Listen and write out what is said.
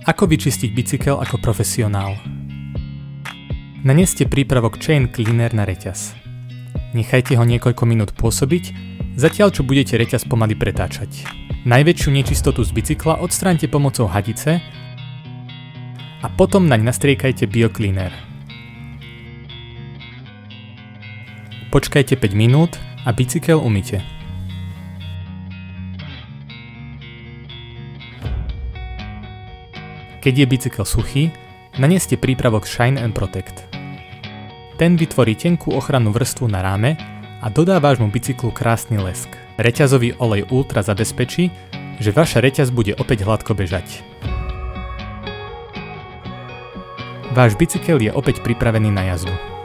Ako vyčistiť bicykel ako profesionál? Naneste prípravok Chain Cleaner na reťaz. Nechajte ho niekoľko minút pôsobiť, zatiaľ čo budete reťaz pomaly pretáčať. Najväčšiu nečistotu z bicykla odstráňte pomocou hadice a potom naň nastriekajte BioCleaner. Počkajte 5 minút a bicykel umyte. Keď je bicykel suchý, naneste prípravok Shine & Protect. Ten vytvorí tenkú ochrannú vrstvu na ráme a dodá vášmu bicyklu krásny lesk. Reťazový olej Ultra zabezpečí, že vaša reťaz bude opäť hladko bežať. Váš bicykel je opäť pripravený na jazdu.